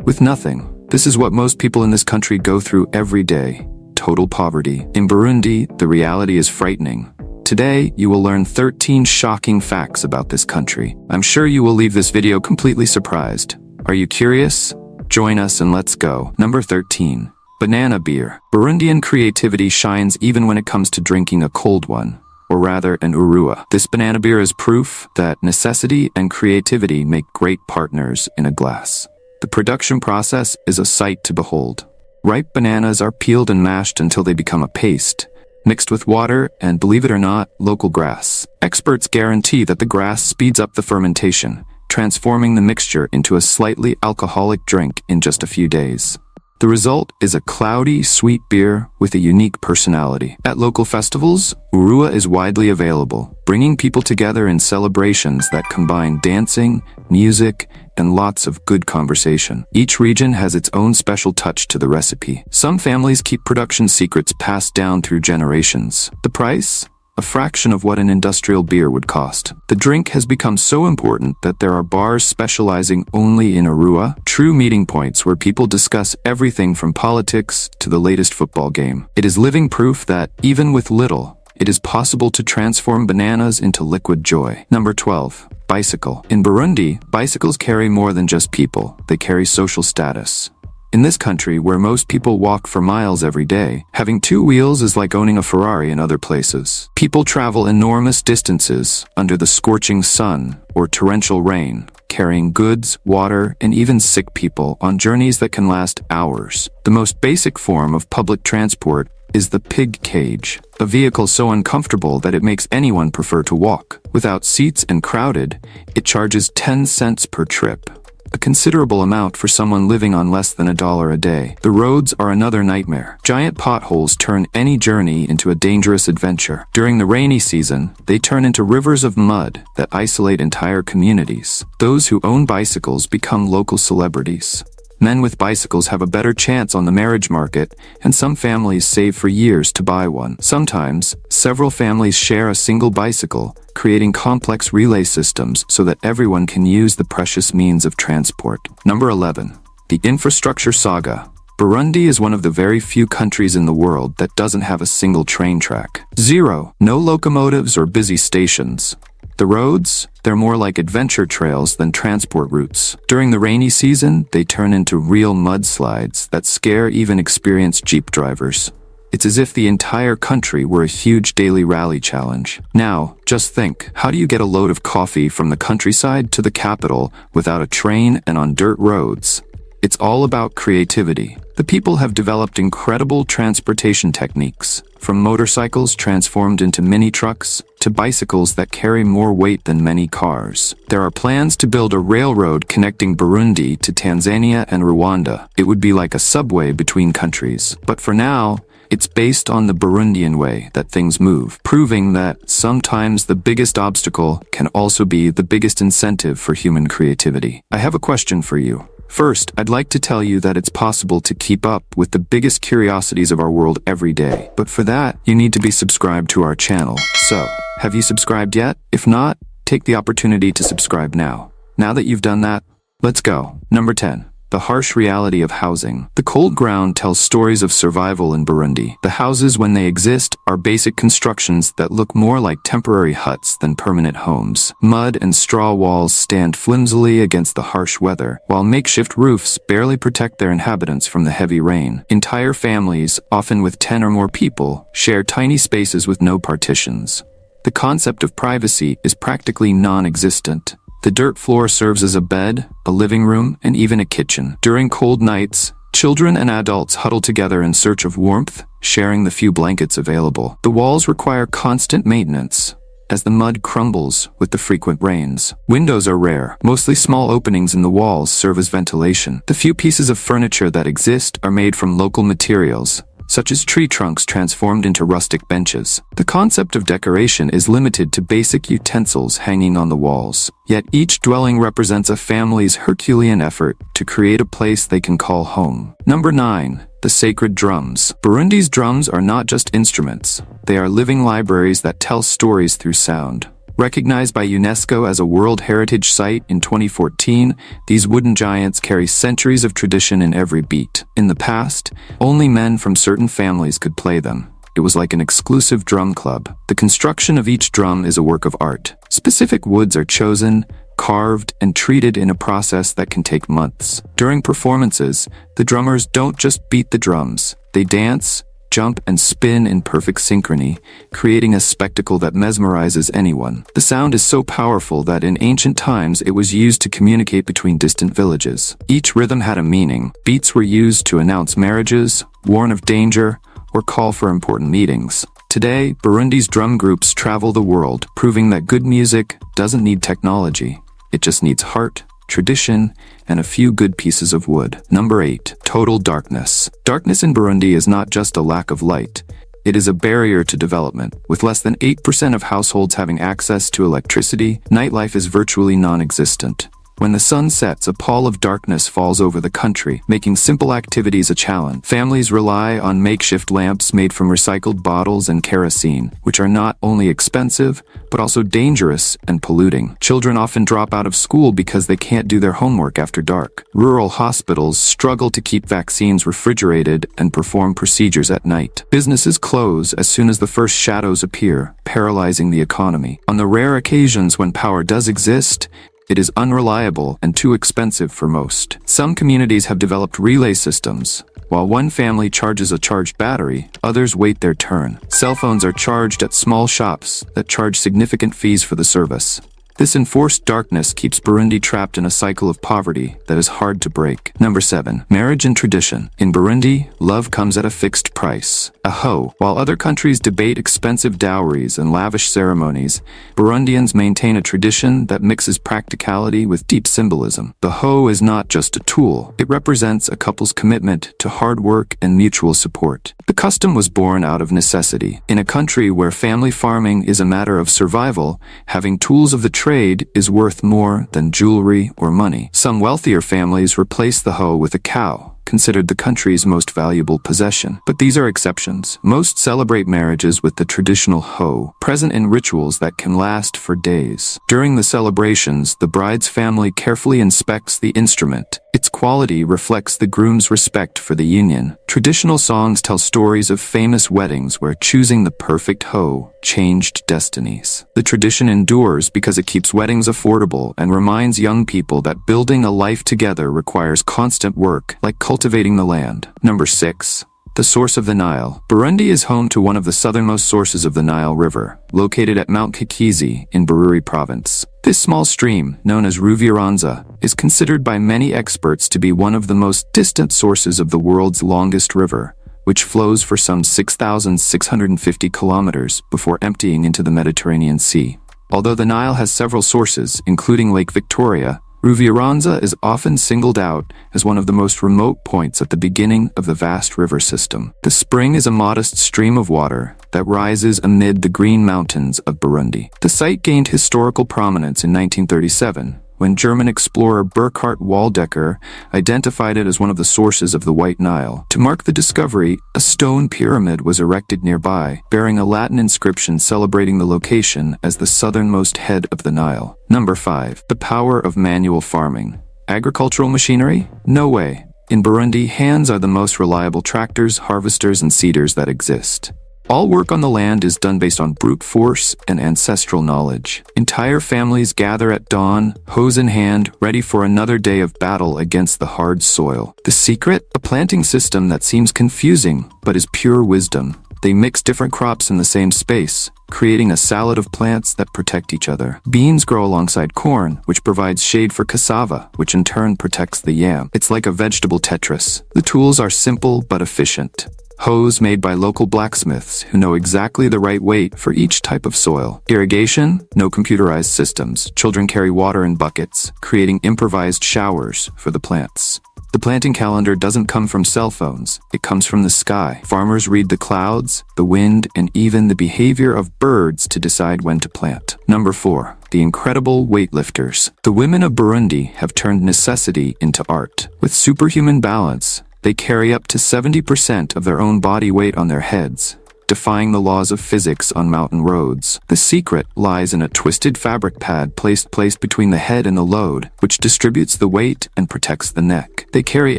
with nothing. This is what most people in this country go through every day. Total poverty. In Burundi, the reality is frightening. Today, you will learn 13 shocking facts about this country. I'm sure you will leave this video completely surprised. Are you curious? Join us and let's go. Number 13. Banana beer. Burundian creativity shines even when it comes to drinking a cold one, or rather an urua. This banana beer is proof that necessity and creativity make great partners in a glass. The production process is a sight to behold. Ripe bananas are peeled and mashed until they become a paste, mixed with water and, believe it or not, local grass. Experts guarantee that the grass speeds up the fermentation, transforming the mixture into a slightly alcoholic drink in just a few days. The result is a cloudy, sweet beer with a unique personality. At local festivals, urua is widely available, bringing people together in celebrations that combine dancing, music, and lots of good conversation. Each region has its own special touch to the recipe. Some families keep production secrets passed down through generations. The price? A fraction of what an industrial beer would cost. The drink has become so important that there are bars specializing only in urua, true meeting points where people discuss everything from politics to the latest football game. It is living proof that, even with little, it is possible to transform bananas into liquid joy. Number 12. Bicycle. In Burundi, bicycles carry more than just people. They carry social status. In this country, where most people walk for miles every day, having two wheels is like owning a Ferrari in other places. People travel enormous distances under the scorching sun or torrential rain, carrying goods, water, and even sick people on journeys that can last hours. The most basic form of public transport is the pig cage, a vehicle so uncomfortable that it makes anyone prefer to walk. Without seats and crowded, it charges 10 cents per trip. A considerable amount for someone living on less than $1 a day. The roads are another nightmare. Giant potholes turn any journey into a dangerous adventure. During the rainy season, they turn into rivers of mud that isolate entire communities. Those who own bicycles become local celebrities. Men with bicycles have a better chance on the marriage market, and some families save for years to buy one. Sometimes, several families share a single bicycle, creating complex relay systems so that everyone can use the precious means of transport. Number 11. The infrastructure saga. Burundi is one of the very few countries in the world that doesn't have a single train track. Zero. No locomotives or busy stations. The roads, they're more like adventure trails than transport routes. During the rainy season, they turn into real mudslides that scare even experienced Jeep drivers. It's as if the entire country were a huge daily rally challenge. Now, just think, how do you get a load of coffee from the countryside to the capital without a train and on dirt roads? It's all about creativity. The people have developed incredible transportation techniques, from motorcycles transformed into mini trucks to bicycles that carry more weight than many cars. There are plans to build a railroad connecting Burundi to Tanzania and Rwanda. It would be like a subway between countries. But for now, it's based on the Burundian way that things move, proving that sometimes the biggest obstacle can also be the biggest incentive for human creativity. I have a question for you. First, I'd like to tell you that it's possible to keep up with the biggest curiosities of our world every day. But for that, you need to be subscribed to our channel. So, have you subscribed yet? If not, take the opportunity to subscribe now. Now that you've done that, let's go. Number 10. The harsh reality of housing. The cold ground tells stories of survival in Burundi. The houses, when they exist, are basic constructions that look more like temporary huts than permanent homes. Mud and straw walls stand flimsily against the harsh weather, while makeshift roofs barely protect their inhabitants from the heavy rain. Entire families, often with 10 or more people, share tiny spaces with no partitions. The concept of privacy is practically non-existent. The dirt floor serves as a bed, a living room, and even a kitchen. During cold nights, children and adults huddle together in search of warmth, sharing the few blankets available. The walls require constant maintenance, as the mud crumbles with the frequent rains. Windows are rare. Mostly small openings in the walls serve as ventilation. The few pieces of furniture that exist are made from local materials, such as tree trunks transformed into rustic benches. The concept of decoration is limited to basic utensils hanging on the walls. Yet each dwelling represents a family's Herculean effort to create a place they can call home. Number 9. The sacred drums. Burundi's drums are not just instruments. They are living libraries that tell stories through sound. Recognized by UNESCO as a World Heritage Site in 2014, these wooden giants carry centuries of tradition in every beat. In the past, only men from certain families could play them. It was like an exclusive drum club. The construction of each drum is a work of art. Specific woods are chosen, carved, and treated in a process that can take months. During performances, the drummers don't just beat the drums. They dance, jump, and spin in perfect synchrony, creating a spectacle that mesmerizes anyone. The sound is so powerful that in ancient times it was used to communicate between distant villages. Each rhythm had a meaning. Beats were used to announce marriages, warn of danger, or call for important meetings. Today, Burundi's drum groups travel the world, proving that good music doesn't need technology. It just needs heart, tradition, and a few good pieces of wood. Number 8. Total darkness. Darkness in Burundi is not just a lack of light. It is a barrier to development. With less than 8% of households having access to electricity, nightlife is virtually non-existent. When the sun sets, a pall of darkness falls over the country, making simple activities a challenge. Families rely on makeshift lamps made from recycled bottles and kerosene, which are not only expensive, but also dangerous and polluting. Children often drop out of school because they can't do their homework after dark. Rural hospitals struggle to keep vaccines refrigerated and perform procedures at night. Businesses close as soon as the first shadows appear, paralyzing the economy. On the rare occasions when power does exist, it is unreliable and too expensive for most. Some communities have developed relay systems. While one family charges a charged battery, others wait their turn. Cell phones are charged at small shops that charge significant fees for the service. This enforced darkness keeps Burundi trapped in a cycle of poverty that is hard to break. Number 7. Marriage and tradition. In Burundi, love comes at a fixed price, a hoe. While other countries debate expensive dowries and lavish ceremonies, Burundians maintain a tradition that mixes practicality with deep symbolism. The hoe is not just a tool. It represents a couple's commitment to hard work and mutual support. The custom was born out of necessity. In a country where family farming is a matter of survival, having tools of the trade is worth more than jewelry or money. Some wealthier families replace the hoe with a cow, considered the country's most valuable possession. But these are exceptions. Most celebrate marriages with the traditional hoe, present in rituals that can last for days. During the celebrations, the bride's family carefully inspects the instrument. Its quality reflects the groom's respect for the union. Traditional songs tell stories of famous weddings where choosing the perfect hoe changed destinies. The tradition endures because it keeps weddings affordable and reminds young people that building a life together requires constant work, like cultivating the land. Number 6. The source of the Nile. Burundi is home to one of the southernmost sources of the Nile River, located at Mount Kikizi in Bururi Province. This small stream, known as Ruviranza, is considered by many experts to be one of the most distant sources of the world's longest river, which flows for some 6,650 kilometers before emptying into the Mediterranean Sea. Although the Nile has several sources, including Lake Victoria, Ruviranza is often singled out as one of the most remote points at the beginning of the vast river system. The spring is a modest stream of water that rises amid the green mountains of Burundi. The site gained historical prominence in 1937, when German explorer Burkhard Waldecker identified it as one of the sources of the White Nile. To mark the discovery, a stone pyramid was erected nearby, bearing a Latin inscription celebrating the location as the southernmost head of the Nile. Number 5. The power of manual farming. Agricultural machinery? No way. In Burundi, hands are the most reliable tractors, harvesters, and seeders that exist. All work on the land is done based on brute force and ancestral knowledge. Entire families gather at dawn, hoes in hand, ready for another day of battle against the hard soil. The secret? A planting system that seems confusing, but is pure wisdom. They mix different crops in the same space, creating a salad of plants that protect each other. Beans grow alongside corn, which provides shade for cassava, which in turn protects the yam. It's like a vegetable Tetris. The tools are simple but efficient. Hoes made by local blacksmiths who know exactly the right weight for each type of soil. Irrigation? No computerized systems. Children carry water in buckets, creating improvised showers for the plants. The planting calendar doesn't come from cell phones. It comes from the sky. Farmers read the clouds, the wind, and even the behavior of birds to decide when to plant. Number 4. The incredible weightlifters. The women of Burundi have turned necessity into art. With superhuman balance, they carry up to 70% of their own body weight on their heads, defying the laws of physics on mountain roads. The secret lies in a twisted fabric pad placed between the head and the load, which distributes the weight and protects the neck. They carry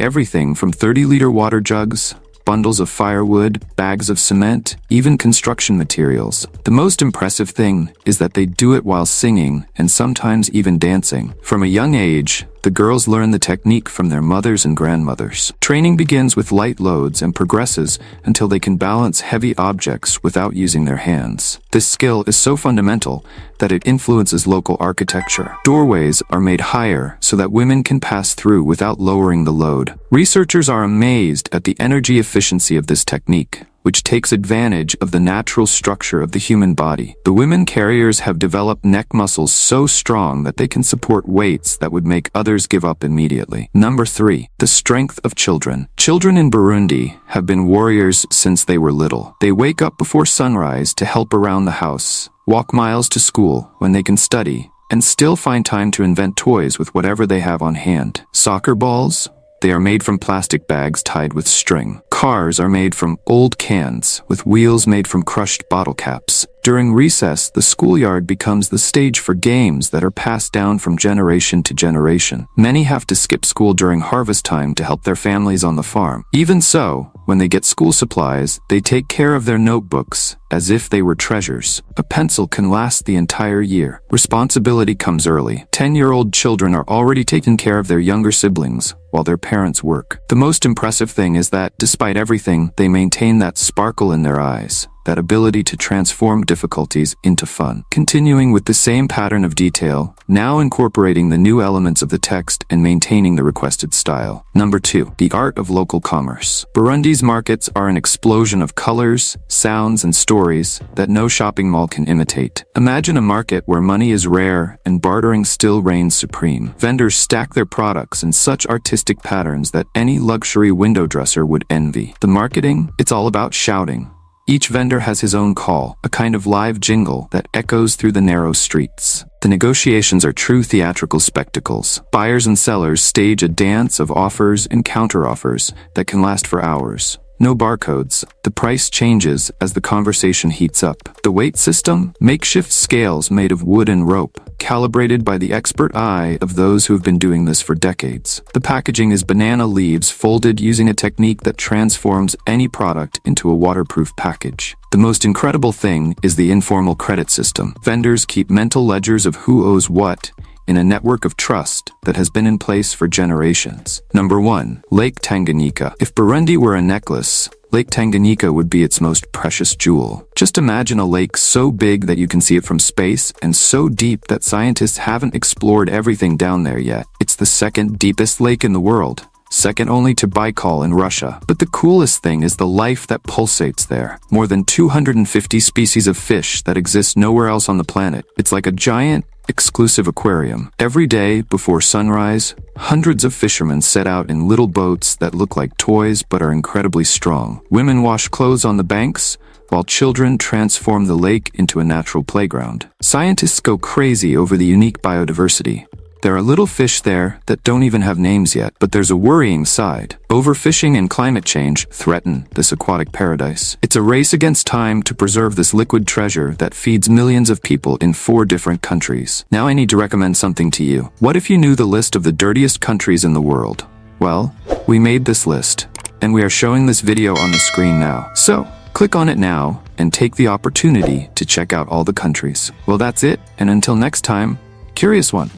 everything from 30-liter water jugs, bundles of firewood, bags of cement, even construction materials. The most impressive thing is that they do it while singing and sometimes even dancing. From a young age, the girls learn the technique from their mothers and grandmothers. Training begins with light loads and progresses until they can balance heavy objects without using their hands. This skill is so fundamental that it influences local architecture. Doorways are made higher so that women can pass through without lowering the load. Researchers are amazed at the energy efficiency of this technique, which takes advantage of the natural structure of the human body. The women carriers have developed neck muscles so strong that they can support weights that would make others give up immediately. Number 3. The strength of children. Children in Burundi have been warriors since they were little. They wake up before sunrise to help around the house, walk miles to school when they can study, and still find time to invent toys with whatever they have on hand. Soccer balls? They are made from plastic bags tied with string. Cars are made from old cans, with wheels made from crushed bottle caps. During recess, the schoolyard becomes the stage for games that are passed down from generation to generation. Many have to skip school during harvest time to help their families on the farm. Even so, when they get school supplies, they take care of their notebooks as if they were treasures. A pencil can last the entire year. Responsibility comes early. 10-year-old children are already taking care of their younger siblings while their parents work. The most impressive thing is that, despite everything, they maintain that sparkle in their eyes, that ability to transform difficulties into fun. Continuing with the same pattern of detail, now incorporating the new elements of the text and maintaining the requested style. Number 2. The art of local commerce. Burundi's markets are an explosion of colors, sounds, and stories that no shopping mall can imitate. Imagine a market where money is rare and bartering still reigns supreme. Vendors stack their products in such artistic patterns that any luxury window dresser would envy. The marketing? It's all about shouting. Each vendor has his own call, a kind of live jingle that echoes through the narrow streets. The negotiations are true theatrical spectacles. Buyers and sellers stage a dance of offers and counteroffers that can last for hours. No barcodes. The price changes as the conversation heats up. The weight system? Makeshift scales made of wood and rope, calibrated by the expert eye of those who have been doing this for decades. The packaging is banana leaves folded using a technique that transforms any product into a waterproof package. The most incredible thing is the informal credit system. Vendors keep mental ledgers of who owes what in a network of trust that has been in place for generations. Number 1. Lake Tanganyika. If Burundi were a necklace, Lake Tanganyika would be its most precious jewel. Just imagine a lake so big that you can see it from space and so deep that scientists haven't explored everything down there yet. It's the second deepest lake in the world, second only to Baikal in Russia. But the coolest thing is the life that pulsates there. More than 250 species of fish that exist nowhere else on the planet. It's like a giant, exclusive aquarium. Every day before sunrise, hundreds of fishermen set out in little boats that look like toys but are incredibly strong. Women wash clothes on the banks, while children transform the lake into a natural playground. Scientists go crazy over the unique biodiversity. There are little fish there that don't even have names yet, but there's a worrying side. Overfishing and climate change threaten this aquatic paradise. It's a race against time to preserve this liquid treasure that feeds millions of people in 4 different countries. Now I need to recommend something to you. What if you knew the list of the dirtiest countries in the world? Well, we made this list, and we are showing this video on the screen now. So, click on it now and take the opportunity to check out all the countries. Well, that's it, and until next time, Curious One.